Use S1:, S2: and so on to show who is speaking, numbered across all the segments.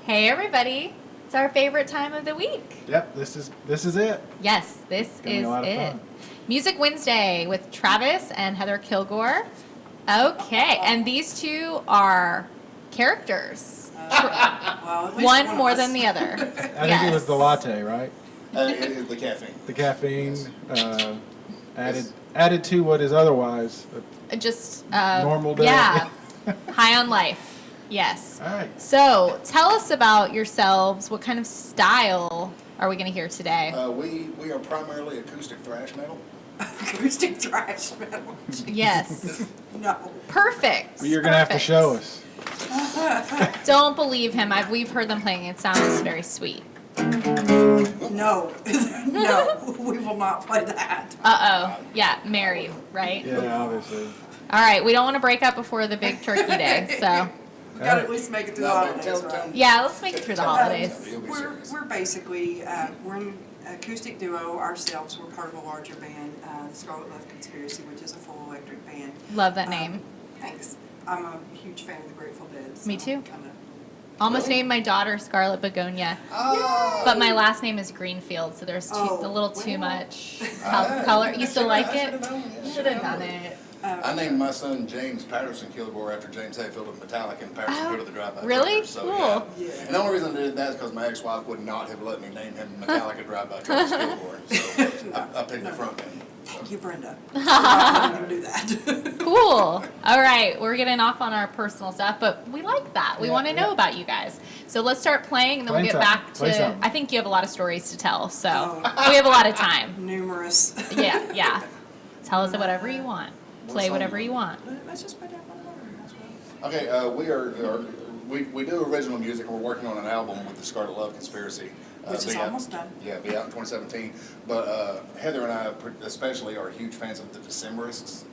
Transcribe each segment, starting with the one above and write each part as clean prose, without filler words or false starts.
S1: Hey everybody, it's our favorite time of the week.
S2: Yep, this is it.
S1: Yes, this is it. Music Wednesday with Travis and Heather Kilgore. Okay, and these two are characters. One more than the other.
S2: I think it was the latte, right?
S3: It is the caffeine.
S2: The caffeine added to what is otherwise
S1: Just
S2: normal day.
S1: Yeah, high on life. Yes.
S2: All right.
S1: So tell us about yourselves. What kind of style are we going to hear today?
S3: We are primarily acoustic thrash metal.
S4: Acoustic thrash metal.
S1: Yes.
S4: No.
S1: Perfect.
S2: Well, you're going to have to show us.
S1: Don't believe him. We've heard them playing. It sounds very sweet.
S4: No. No. We will not play that.
S1: Uh-oh. Yeah, married, right?
S2: Yeah, obviously.
S1: All right, we don't want to break up before the big turkey day, so.
S4: We got to at least make it through the holidays, right?
S1: Yeah, let's make it through the holidays.
S4: We're basically, we're an acoustic duo ourselves. We're part of a larger band, the Scarlet Conspiracy, which is a full electric band.
S1: Love that name.
S4: Thanks. I'm a huge fan of the Grateful Dead. So
S1: Me too.
S4: I'm kinda,
S1: Almost named my daughter Scarlet Begonia, but my last name is Greenfield, so there's a little too much color. You still like it? Should have done it.
S3: I named my son James Patterson Kilgore after James Hayfield of Metallica and Patterson Go to the Drive-By.
S1: Really?
S3: Truckers. So,
S1: Cool.
S3: Yeah. And the only reason I did that is because my ex-wife would not have let me name him Metallica Drive-By Travis Kilgore. So I picked the front name.
S4: Thank you, Brenda. I'm going to do that.
S1: Cool. All right, we're getting off on our personal stuff, but we like that. We want to know about you guys. So let's start playing, and then we'll get back to. I think you have a lot of stories to tell, so we have a lot of time.
S4: Numerous.
S1: Yeah. Tell us whatever you want. Play whatever you want.
S4: Let's just put that on the water.
S3: Okay, we do original music, and we're working on an album with the Scarlet Conspiracy.
S4: Which is almost done.
S3: Yeah, be out in 2017. But Heather and I especially are huge fans of the Decemberists.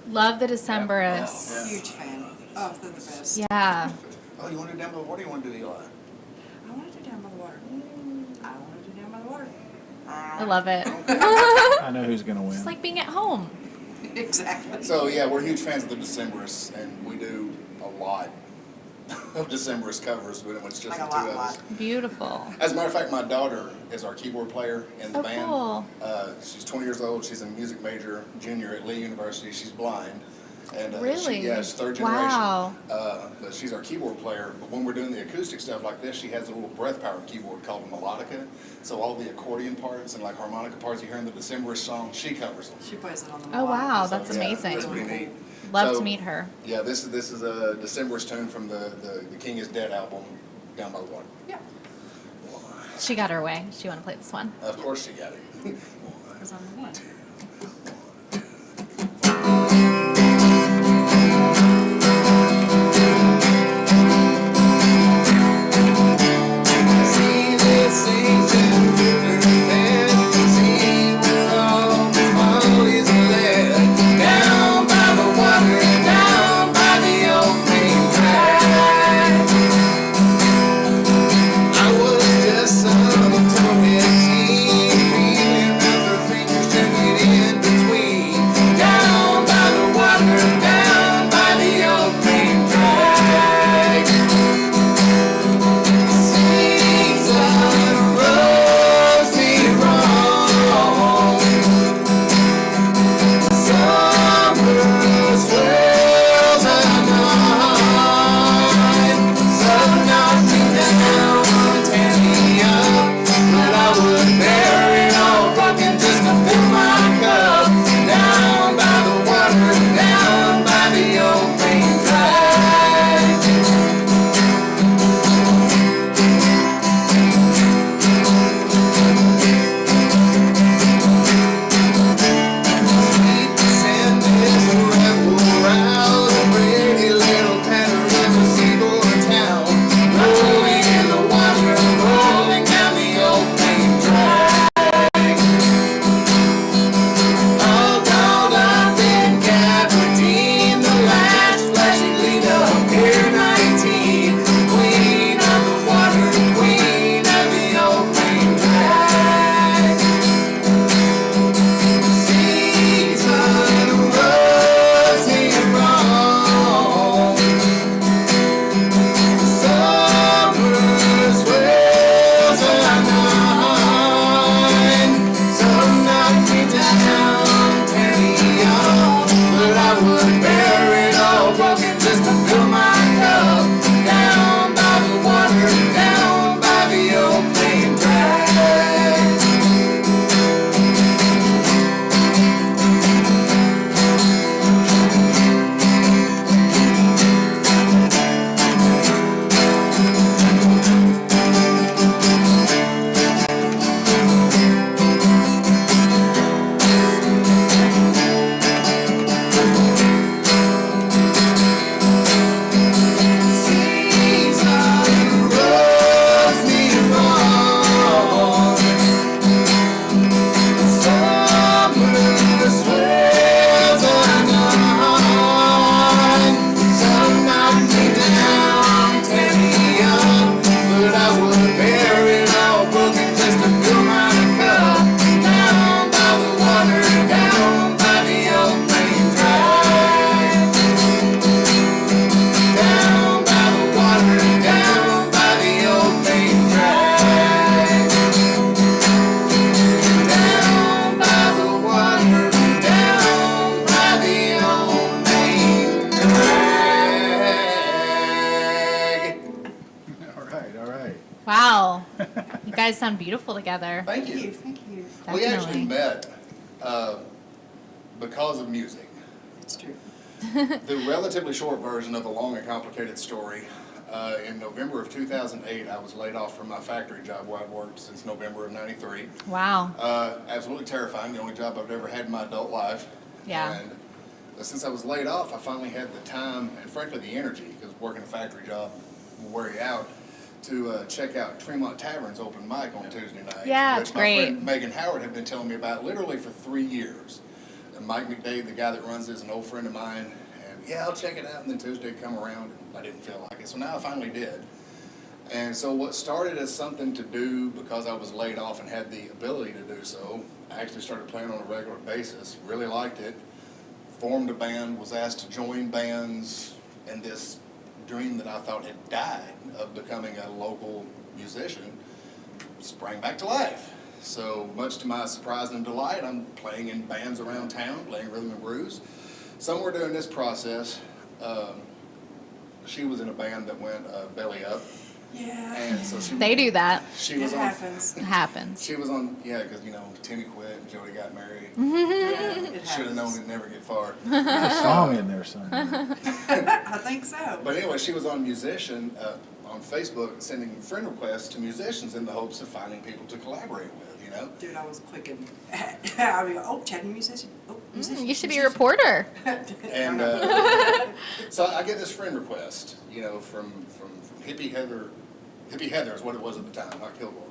S1: Love the Decemberists.
S3: Yeah.
S4: Huge fan. Oh, they're the best.
S1: Yeah.
S3: Oh, you want to do Down by the Water or you want to do Eli?
S4: I want to do Down by the Water. I want to do Down by the Water.
S1: I love it.
S2: I know who's going to win.
S1: It's like being at home.
S4: Exactly.
S3: So, yeah, we're huge fans of the Decemberists, and we do a lot of Decemberist covers when it's just
S4: Like
S3: the
S4: a
S3: two of us.
S1: Beautiful.
S3: As a matter of fact, my daughter is our keyboard player in the band.
S1: Cool.
S3: She's 20 years old. She's a music major, junior at Lee University. She's blind. And,
S1: Really?
S3: She's third generation.
S1: Wow.
S3: But she's our keyboard player. But when we're doing the acoustic stuff like this, she has a little breath-powered keyboard called a melodica. So all the accordion parts and like harmonica parts you hear in the Decemberist song, she covers them.
S4: She plays it on the
S1: Oh, wow.
S4: melodica.
S1: That's
S3: Yeah,
S1: amazing.
S3: that's pretty neat.
S1: Love
S3: So,
S1: to meet her.
S3: Yeah, this is a Decemberist tune from the King is Dead album, Down by the Water.
S4: Yeah.
S1: She got her way. She want to play this one.
S3: Of course she got it.
S4: It was on the one.
S3: I was just some toehead teen, feeling round her fingers, turning
S1: Wow. You guys sound beautiful together.
S3: Thank you.
S4: Thank you.
S3: We actually
S1: Definitely.
S3: met because of music.
S4: It's true.
S3: The relatively short version of a long and complicated story. In November of 2008, I was laid off from my factory job where I'd worked since November of '93.
S1: Wow.
S3: Absolutely terrifying, the only job I've ever had in my adult life.
S1: Yeah.
S3: And since I was laid off, I finally had the time and frankly the energy, because working a factory job will wear you out, to check out Tremont Tavern's open mic on Tuesday night.
S1: Yeah,
S3: which
S1: it's
S3: my
S1: great.
S3: friend Megan Howard had been telling me about literally for 3 years. And Mike McDade, the guy that runs it, is an old friend of mine. And yeah, I'll check it out. And then Tuesday would come around and I didn't feel like it. So now I finally did. And so what started as something to do because I was laid off and had the ability to do so, I actually started playing on a regular basis, really liked it, formed a band, was asked to join bands, and this dream that I thought had died of becoming a local musician sprang back to life. So much to my surprise and delight, I'm playing in bands around town, playing rhythm and blues. Somewhere during this process, she was in a band that went belly up.
S4: Yeah.
S3: And so
S1: They do that.
S3: She
S4: It
S3: was on.
S4: happens.
S1: It happens.
S3: She was on. Yeah, because Timmy quit and Jody got married.
S4: Yeah, it
S3: Should have known
S4: happens.
S3: it'd never get far.
S2: There's a song in there somewhere.
S4: I think so.
S3: But anyway, she was on Musician on Facebook, sending friend requests to musicians in the hopes of finding people to collaborate with.
S4: Dude, I was clicking. Chattanooga musician. Oh, musician.
S1: You should be a reporter.
S3: And so I get this friend request, from Hippie Heather. Hippie Heather is what it was at the time, not Kilgore.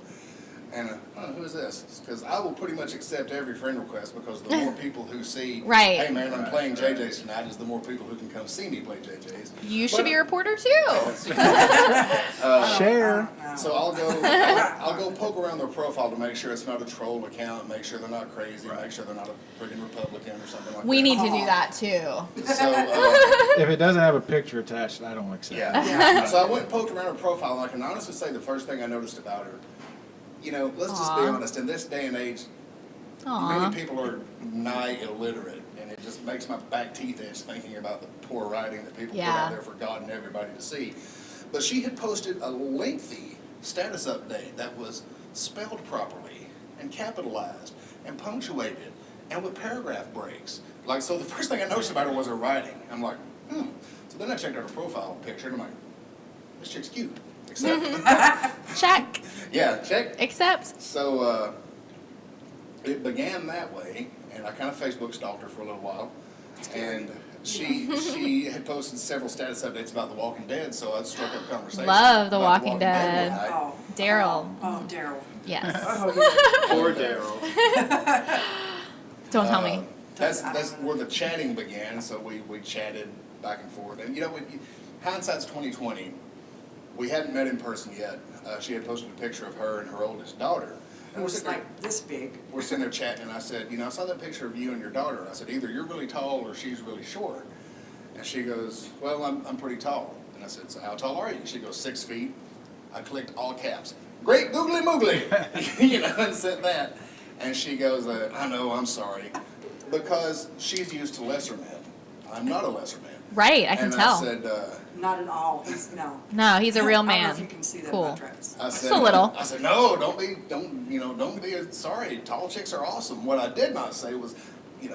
S3: And who is this? Because I will pretty much accept every friend request, because the more people who see,
S1: Right.
S3: hey man, I'm playing JJ's tonight, is the more people who can come see me play JJ's.
S1: You should be a reporter too.
S2: Share.
S3: So I'll go poke around their profile to make sure it's not a troll account, make sure they're not crazy, make sure they're not a freaking Republican or something like that.
S1: We need to do that too.
S3: So,
S2: If it doesn't have a picture attached, I don't accept it.
S3: yeah. So I went and poked around her profile, and I can honestly say the first thing I noticed about her, let's just be
S1: Aw.
S3: honest, in this day and age,
S1: Aw.
S3: many people are nigh illiterate, and it just makes my back teeth itch thinking about the poor writing that people put
S1: Yeah.
S3: out there for God and everybody to see. But she had posted a lengthy status update that was spelled properly and capitalized and punctuated and with paragraph breaks. So the first thing I noticed about her was her writing. I'm like, So then I checked out her profile picture, and I'm like, this chick's cute. Except,
S1: Check.
S3: yeah, check.
S1: Accept.
S3: So it began that way, and I kind of Facebook stalked her for a little while, and she had posted several status updates about The Walking Dead, so I struck up a conversation.
S1: Love The
S3: about
S1: Walking Dead.
S3: one night.
S4: Oh.
S1: Daryl.
S4: Oh, Daryl.
S1: Yes.
S4: Oh, yeah.
S2: Poor Daryl.
S1: Don't tell me.
S3: That's where the chatting began, so we chatted back and forth, and hindsight's 20/20. We hadn't met in person yet. She had posted a picture of her and her oldest daughter.
S4: It
S3: And
S4: was
S3: sitting there-
S4: like this big.
S3: We're sitting there chatting, and I said, I saw that picture of you and your daughter. And I said, either you're really tall or she's really short. And she goes, well, I'm pretty tall. And I said, so how tall are you? She goes, 6 feet. I clicked all caps. Great googly moogly. And said that. And she goes, I know, I'm sorry. Because she's used to lesser men. I'm not a lesser man.
S1: Right, I can
S3: and
S1: tell.
S3: I said,
S4: Not at all. No.
S1: No, he's a real
S4: I don't know
S1: man.
S4: if you can see that
S1: Cool.
S4: about Travis.
S3: I said,
S1: Just a little.
S3: I said, no, don't be sorry. Tall chicks are awesome. What I did not say was,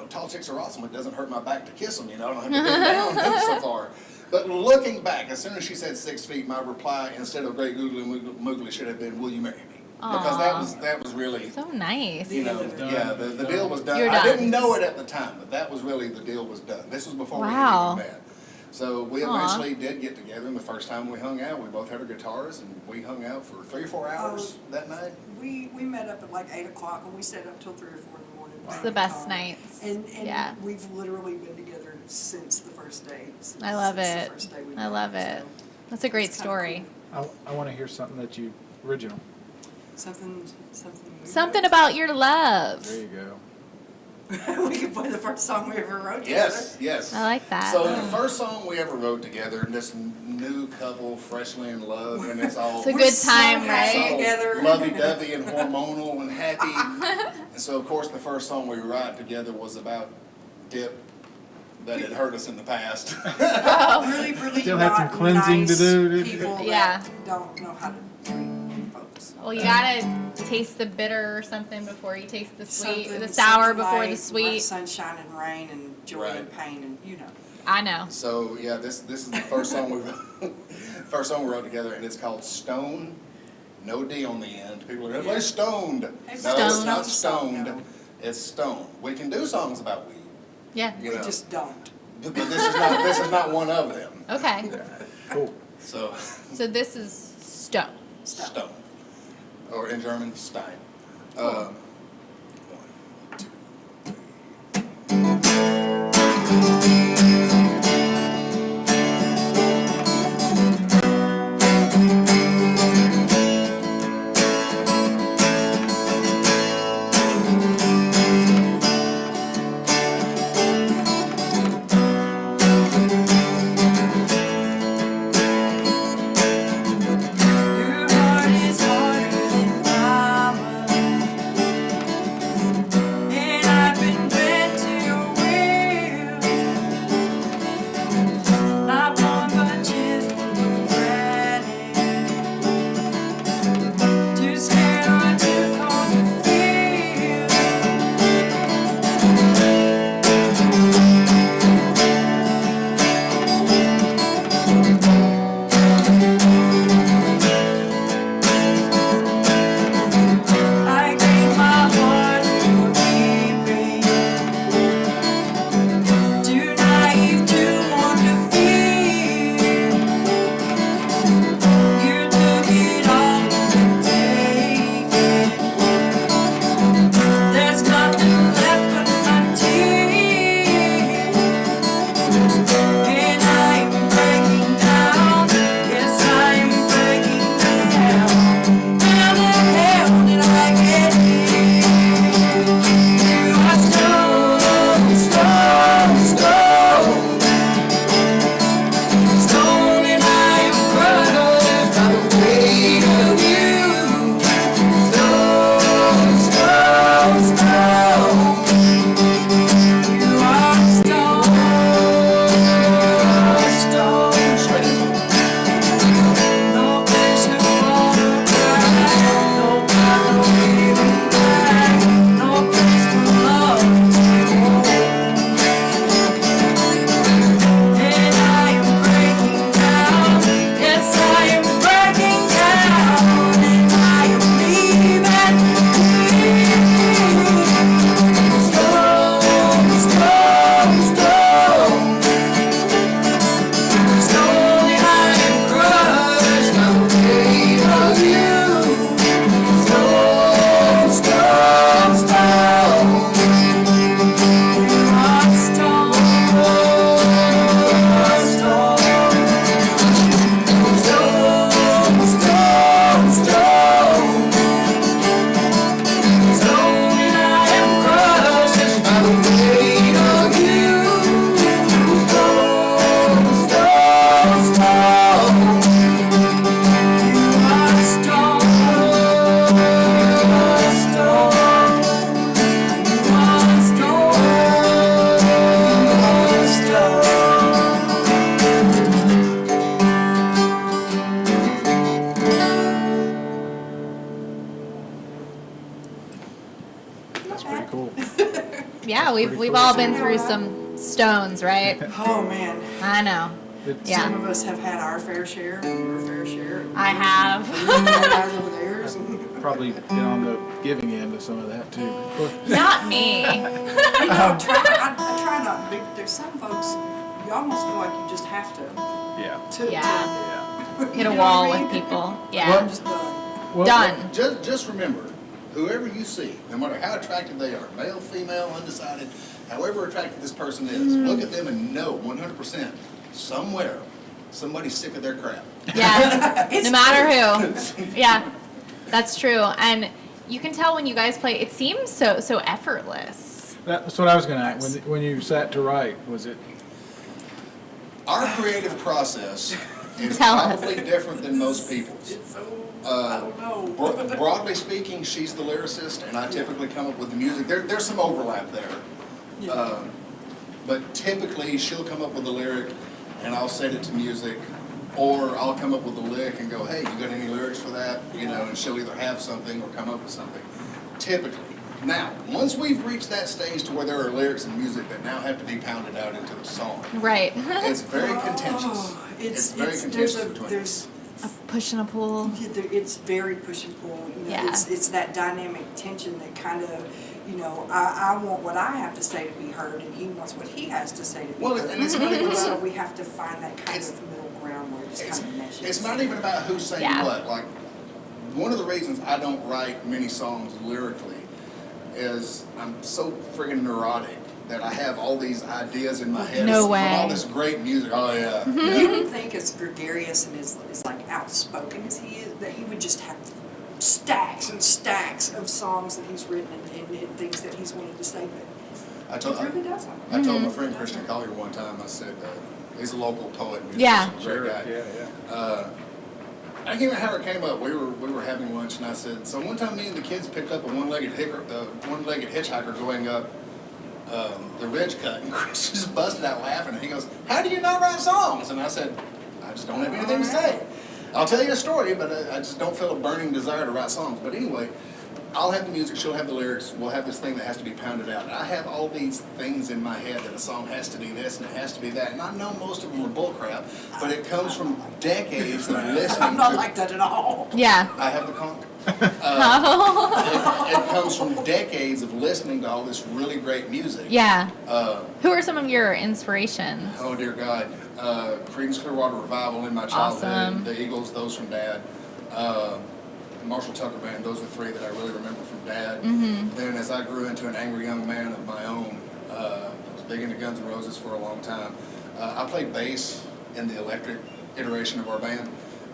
S3: tall chicks are awesome. It doesn't hurt my back to kiss them. I don't have to bend down and so far. But looking back, as soon as she said 6 feet, my reply, instead of great googly moogly, should have been, will you marry me? Because that was really,
S1: So nice.
S3: the deal was done.
S1: You're
S3: I
S1: done.
S3: didn't know it at the time, but that was really, the deal was done. This was before
S1: Wow.
S3: we had even met. So we
S1: Aw.
S3: eventually did get together, and the first time we hung out, we both had our guitars, and we hung out for 3 or 4 hours that night.
S4: We met up at like 8 o'clock and we stayed up till 3 or 4 in the morning.
S1: It's the best nights.
S4: And
S1: Yeah.
S4: we've literally been together since the first day.
S1: I love
S4: Since
S1: it.
S4: The first day we
S1: I
S4: met,
S1: love it.
S4: so
S1: That's a great
S4: it's kinda
S1: story.
S4: cool.
S2: I want to hear something that you original.
S4: Something.
S1: Something about your love.
S2: There you go.
S4: We could play the first song we ever wrote together.
S3: Yes.
S1: I like that.
S3: So the first song we ever wrote together, this new couple, freshly in love, and it's all
S1: It's a
S4: We're
S1: good
S4: so
S1: time,
S4: happy
S1: right?
S4: together.
S3: lovey-dovey and hormonal and happy. And so, of course, the first song we wrote together was about Dip that had hurt us in the past.
S4: Really
S2: Still had some
S4: not
S2: cleansing to
S4: nice
S2: do.
S4: People
S1: Yeah.
S4: that don't know how to treat songs.
S1: Well, you gotta taste the bitter or something before you taste the sweet,
S4: Something-
S1: the sour
S4: something
S1: before
S4: like
S1: the sweet.
S4: Sunshine and rain and joy
S3: Right.
S4: and pain and
S1: I know.
S3: So yeah, this is the first song we wrote, first song we wrote together, and it's called Stone. No D on the end. People are gonna play stoned. No, it's
S1: Stoned.
S3: not stoned.
S4: No.
S3: It's stone. We can do songs about weed,
S1: Yeah.
S3: you
S4: We
S3: know,
S4: just don't.
S3: but this is not one of them.
S1: Okay.
S2: Cool.
S3: So
S1: So this is stone.
S3: stone, or in German, Stein. One, two.
S4: Your heart is harder than mama, and I've been bred to your will. Not one but just granted, too scared or too cold to feel. I gave my heart for keeping, too naive, too warm to feel. You took it all to take it. There's nothing left but my tears, and I am breaking down. Yes, I am breaking down. How the hell did I get here? You are stone, stone, stone, stone, and I am crushed by the weight of you. Stone, stone, stone, you are stone, stone. No place to fall or cry, no God, no giving back, no place for love to hold. And I am breaking down, yes I am breaking down, and I am leaving you. Stone, stone, stone, stone, and I am crushed by the weight of you. Stone, stone, stone, you are stone, stone, stone, stone, stone, stone, and I am crushed by the weight of you. Stone, stone, stone, you are stone, you are stone, you are stone, you are stone.
S2: That's pretty cool.
S1: Yeah, we've
S2: pretty
S1: all
S2: cool.
S1: been through some stones, right?
S4: Oh man,
S1: I know.
S2: It's-
S1: Yeah.
S4: some of us have had our fair share, your fair share.
S1: I have.
S4: You guys over theirs.
S2: Probably been on the giving end of some of that too.
S1: Not me.
S4: You know, I try not. There's some folks you almost feel like you just have to.
S2: Yeah.
S1: Yeah. Hit
S4: You
S1: a
S4: know
S1: wall
S4: what I
S1: with
S4: mean?
S1: people. Yeah.
S2: Well,
S4: I'm just done.
S2: Well,
S1: Done.
S3: Just remember, whoever you see, no matter how attractive they are, male, female, undecided, however attractive this person is, look at them and know 100% somewhere somebody's sick of their crap.
S1: Yeah.
S4: It's
S1: No matter who. Yeah. That's true. And you can tell when you guys play, it seems so effortless.
S2: That's what I was going to ask. When you sat to write, was it?
S3: Our creative process is
S1: Tell us.
S3: probably different than most people's.
S4: It's so, I don't know.
S3: Broadly speaking, she's the lyricist, and I typically come up with the music. There's some overlap there.
S4: Yeah.
S3: But typically, she'll come up with the lyric, and I'll set it to music, Or I'll come up with a lick and go, hey, you got any lyrics for that? You know, and she'll either have something or come up with something. Typically. Now, once we've reached that stage to where there are lyrics and music that now have to be pounded out into a song,
S1: Right.
S3: it's very contentious. It's very contentious between
S4: there's
S1: A push and a pull.
S4: it's very push and pull. You know,
S1: Yeah.
S4: it's that dynamic tension that kind of, you know, I want what I have to say to be heard, and he wants what he has to say to be
S3: Well,
S4: heard.
S3: and it's not even
S4: So
S3: about,
S4: we have to find that kind of middle ground where it just kind of meshes.
S3: it's not even about who's saying
S1: Yeah.
S3: what. Like, one of the reasons I don't write many songs lyrically is I'm so friggin' neurotic that I have all these ideas in my head
S1: No
S3: from
S1: way.
S3: all this great music. Oh yeah.
S4: You don't think as gregarious and as like outspoken as he is, that he would just have stacks and stacks of songs that he's written and things that he's wanted to say, but
S3: I told
S4: he really doesn't.
S3: I told my friend Christian Collier one time. I said he's a local poet, musician,
S1: Yeah.
S3: great guy.
S2: Yeah.
S3: I can't remember how it came up. We were having lunch, and I said, so one time me and the kids picked up a one-legged hitchhiker going up the ridge cut, and Chris just busted out laughing, and he goes, "How do you not write songs?" And I said, "I just don't have anything to say. I'll tell you a story, but I just don't feel a burning desire to write songs." But anyway, I'll have the music, she'll have the lyrics, we'll have this thing that has to be pounded out. And I have all these things in my head that a song has to be this and it has to be that. And I know most of them are bullcrap, but it comes from decades of listening
S4: I'm not
S3: to...
S4: like that at all.
S1: Yeah.
S3: I have the conch.
S1: Oh.
S3: It comes from decades of listening to all this really great music.
S1: Yeah. Who are some of your inspirations?
S3: Oh dear God. Creedence Clearwater Revival in my childhood.
S1: Awesome.
S3: The Eagles, those from Dad. Marshall Tucker Band, those are three that I really remember from Dad.
S1: Mm-hmm.
S3: Then as I grew into an angry young man of my own, I was big into Guns N' Roses for a long time. I played bass in the electric iteration of our band,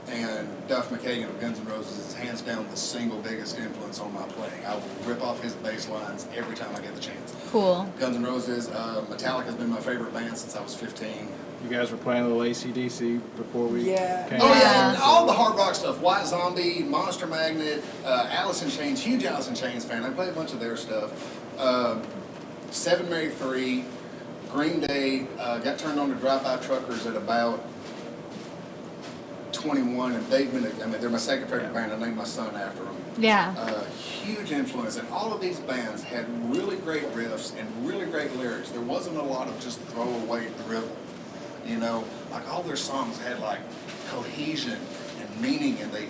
S3: and Duff McKagan of Guns N' Roses is hands down the single biggest influence on my playing. I will rip off his bass lines every time I get the chance.
S1: Cool.
S3: Guns N' Roses, Metallica's been my favorite band since I was 15.
S2: You guys were playing a little AC/DC before we
S4: Yeah.
S2: came.
S3: Oh
S1: Yeah.
S3: yeah, and all the hard rock stuff. White Zombie, Monster Magnet, Alice in Chains, huge Alice in Chains fan. I play a bunch of their stuff. Seven Mary 3, Green Day. Got turned on to Drive-By Truckers at about 21, and they've been. They're my second favorite band. I named my son after them.
S1: Yeah.
S3: Huge influence, and all of these bands had really great riffs and really great lyrics. There wasn't a lot of just throwaway drivel. You know, like all their songs had like cohesion and meaning, and they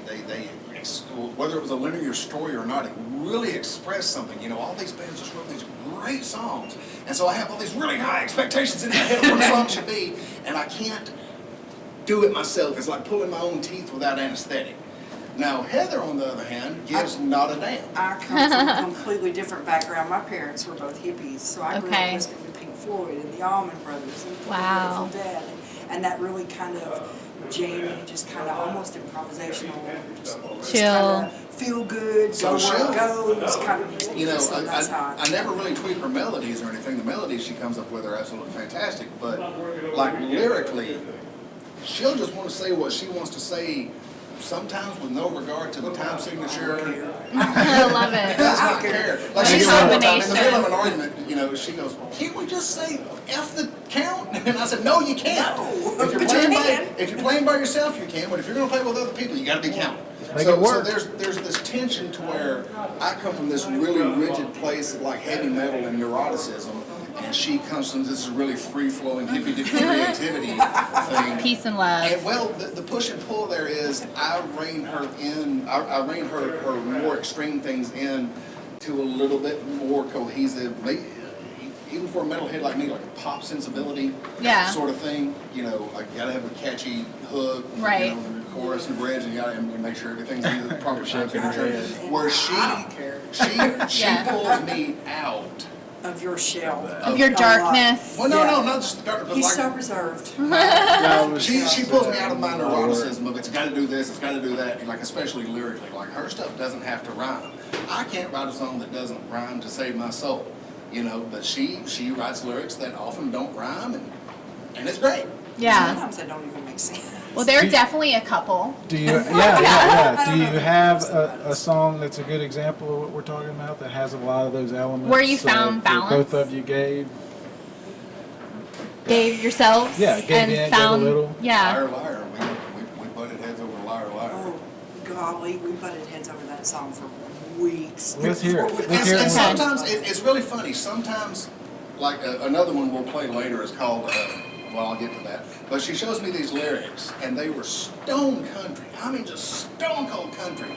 S3: whether it was a linear story or not, it really expressed something. You know, all these bands just wrote these great songs, and so I have all these really high expectations in my head of what a song should be, and I can't do it myself. It's like pulling my own teeth without anesthetic. Now, Heather, on the other hand, gives not a damn.
S4: I come from a completely different background. My parents were both hippies, so I grew
S1: Okay.
S4: up listening to Pink Floyd and the Allman Brothers and
S1: Wow.
S4: Grateful Dead, and that really kind of jammy, just kind of almost improvisational, just
S1: Chill.
S4: kinda feel good,
S3: So
S4: go where
S3: chill.
S4: it goes kind of music.
S3: You know,
S4: So that's how
S3: I never really tweak her melodies or anything. The melodies she comes up with are absolutely fantastic, but like lyrically, she'll just want to say what she wants to say, sometimes with no regard to the time signature.
S1: I love it.
S3: Does not care. Like she
S1: Nice
S3: said one time in the
S1: combination.
S3: middle of an argument, you know, she goes, "Can't we just say F the count?" And I said, "No, you can't.
S4: No,
S3: If you're
S4: but
S3: playing
S4: you
S3: by
S4: can.
S3: if you're playing by yourself, you can. But if you're going to play with other people, you got to be counted."
S2: Make
S3: So
S2: it work.
S3: there's this tension to where I come from this really rigid place of like heavy metal and neuroticism, and she comes from this really free flowing hippie dippy creativity thing.
S1: Peace and love.
S3: And well, the push and pull there is I rein her in. I rein her more extreme things in to a little bit more cohesive, even for a metalhead like me, like a pop sensibility sort of thing. You know, like you gotta have a catchy hook,
S1: Right.
S3: You know, the chorus and bridge, and you gotta make sure everything's in the proper time signature. Where
S4: I don't care.
S3: she
S1: Yeah.
S3: pulls me out.
S4: of your shell.
S1: Of your
S4: A lot.
S1: darkness.
S3: Well, no,
S4: Yeah.
S3: not just the dark, but
S4: He's
S3: like
S4: so reserved.
S3: She pulls me out of my neuroticism of it's got to do this, it's got to do that, and like especially lyrically, like her stuff doesn't have to rhyme. I can't write a song that doesn't rhyme to save my soul, you know. But she writes lyrics that often don't rhyme, and it's great.
S1: Yeah.
S4: Sometimes they don't even make sense.
S1: Well, there are definitely a couple.
S2: Do you? Yeah.
S4: I
S2: Do
S4: don't
S2: you
S4: know if
S2: have
S4: it's about
S2: a song that's a good example of what we're talking about that has a lot of those elements?
S1: Where you found
S2: that
S1: balance?
S2: Both of you gave.
S1: Gave yourselves
S2: Yeah, gave
S1: and
S2: in, gave a
S1: found
S2: little.
S1: yeah.
S3: Liar, liar. We
S5: we butted heads over that song for weeks.
S2: Let's hear it.
S5: before we-
S2: Let's hear it.
S3: And sometimes it's really funny. Sometimes, like another one we'll play later is called. Well, I'll get to that. But she shows me these lyrics, and they were stone country. I mean, just stone cold country.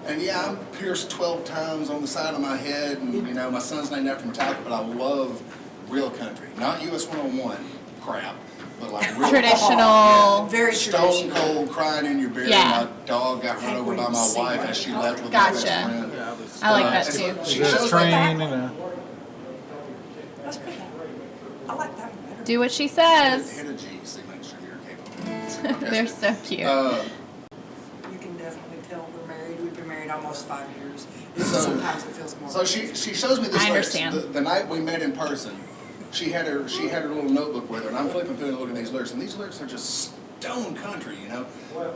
S3: And yeah, I'm pierced 12 times on the side of my head, and you know, my son's named after Metallica, but I love real country, not US 101 crap, but like real
S1: Traditional.
S5: Very
S3: stone
S5: traditional.
S3: cold, crying in your beer.
S1: Yeah.
S3: My dog got run over by my wife as she left with my best
S1: Gotcha.
S3: friend.
S1: I like that
S3: and
S1: too.
S3: She
S2: There's a
S3: shows
S2: train
S3: me
S2: and a.
S5: Let's put that. I like that one better.
S1: Do what she says.
S3: hit a G, see, make sure you're capable.
S1: They're so cute.
S5: You can definitely tell we're married. We've been married almost 5 years. Sometimes it feels more.
S3: So she shows me this
S1: I
S3: lyrics.
S1: understand.
S3: The night we met in person, she had her little notebook with her, and I'm flipping through and looking at these lyrics, and these lyrics are just stone country, you know,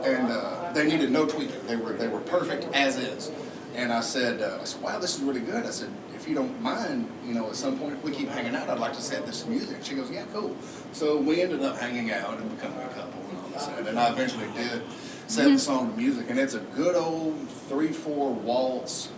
S3: and they needed no tweaking. They were perfect as is. And I said, wow, this is really good. I said, if you don't mind, you know, at some point if we keep hanging out, I'd like to set this to music. She goes, yeah, cool. So we ended up hanging out and becoming a couple and all this, and I eventually did set the song to music, and it's a good old 3/4 waltz.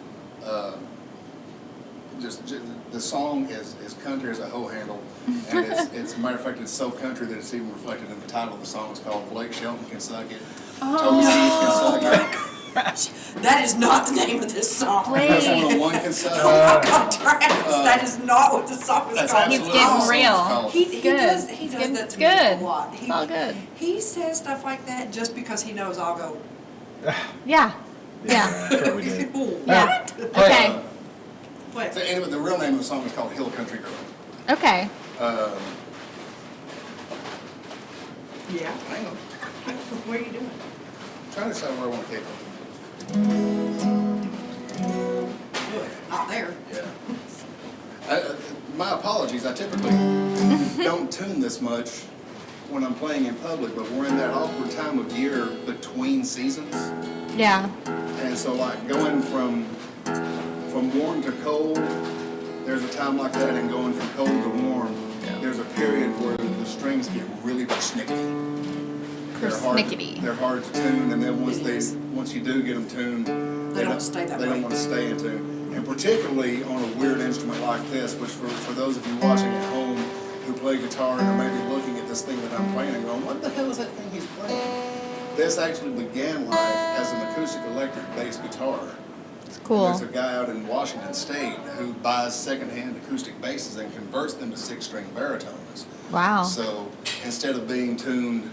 S3: Just the song is country as a hoe handle, and it's a matter of fact, it's so country that it's even reflected in the title of the song. It's called Blake Shelton Can Suck It. Toby Keith Can Suck It.
S5: That is not the name of this song.
S3: That's 101 Can Suck It.
S5: Oh my God, Travis, that is not what the song is
S3: That's
S5: called.
S1: He's
S3: absolutely
S1: getting
S3: what the
S1: real.
S3: song's called.
S5: He
S1: good.
S5: does
S1: It's
S5: that
S1: good.
S5: to
S1: It's
S5: me a
S1: good.
S5: lot.
S1: It's all good.
S5: He says stuff like that just because he knows I'll go,
S1: Yeah. Yeah.
S2: That's what we did.
S1: Yeah.
S5: what?
S1: Okay.
S5: What?
S3: So anyway, the real name of the song is called Hill Country Girl.
S1: Okay.
S5: Yeah.
S3: Hang on.
S5: What are you doing?
S3: Trying to decide where I want to take it.
S5: Not there.
S3: Yeah. My apologies. I typically don't tune this much when I'm playing in public, but we're in that awkward time of year between seasons.
S1: Yeah.
S3: And so like going from warm to cold, there's a time like that, and going from cold to warm, there's a period where the strings get really persnickety.
S1: Persnickety.
S3: They're hard to tune, and then once you do get them tuned,
S5: They don't stay that
S3: They
S5: way.
S3: don't want to stay in tune. And particularly on a weird instrument like this, which for those of you watching at home who play guitar and are maybe looking at this thing that I'm playing and going, what the hell is that thing he's playing? This actually began life as an acoustic electric bass guitar.
S1: It's cool.
S3: There's a guy out in Washington State who buys secondhand acoustic basses and converts them to 6-string baritones.
S1: Wow.
S3: So instead of being tuned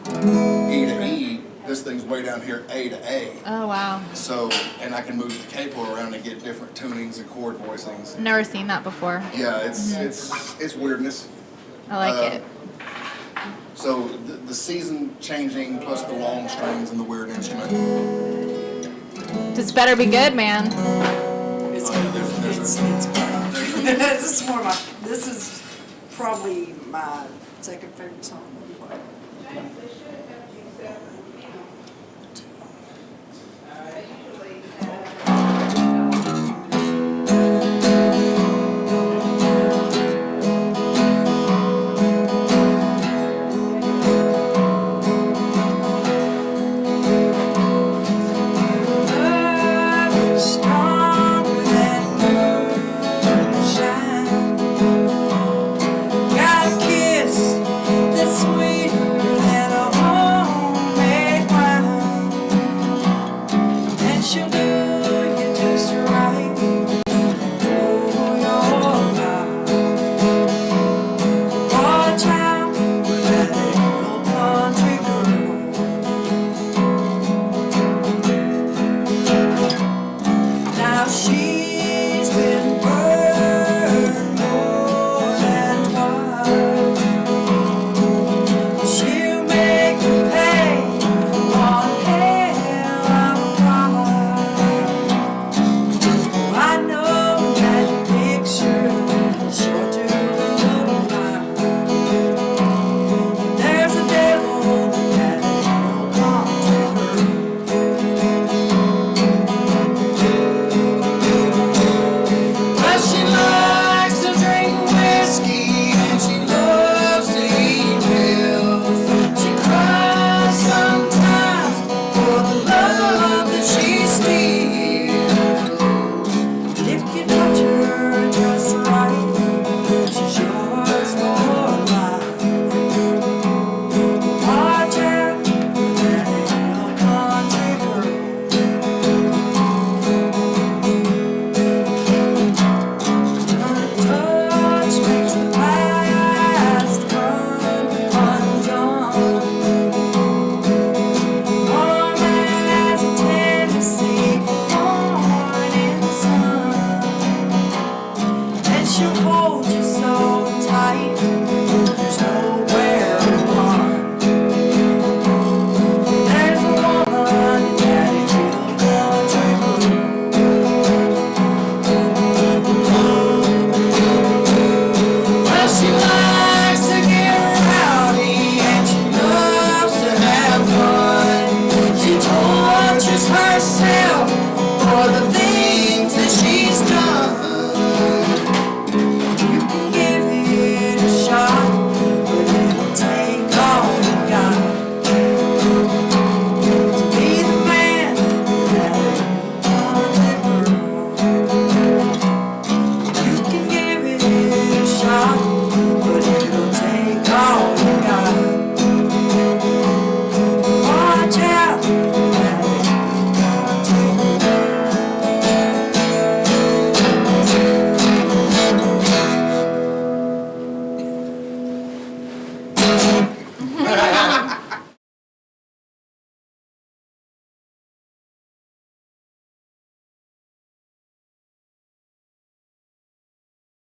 S3: E to E, this thing's way down here A to A.
S1: Oh, wow.
S3: So, and I can move the capo around and get different tunings and chord voicings.
S1: Never seen that before.
S3: Yeah, it's weirdness.
S1: I like it.
S3: So the season changing plus the long strings and the weird instrument.
S1: Just better be good, man.
S5: It's
S3: Oh, there's
S5: it's this is probably my second favorite song.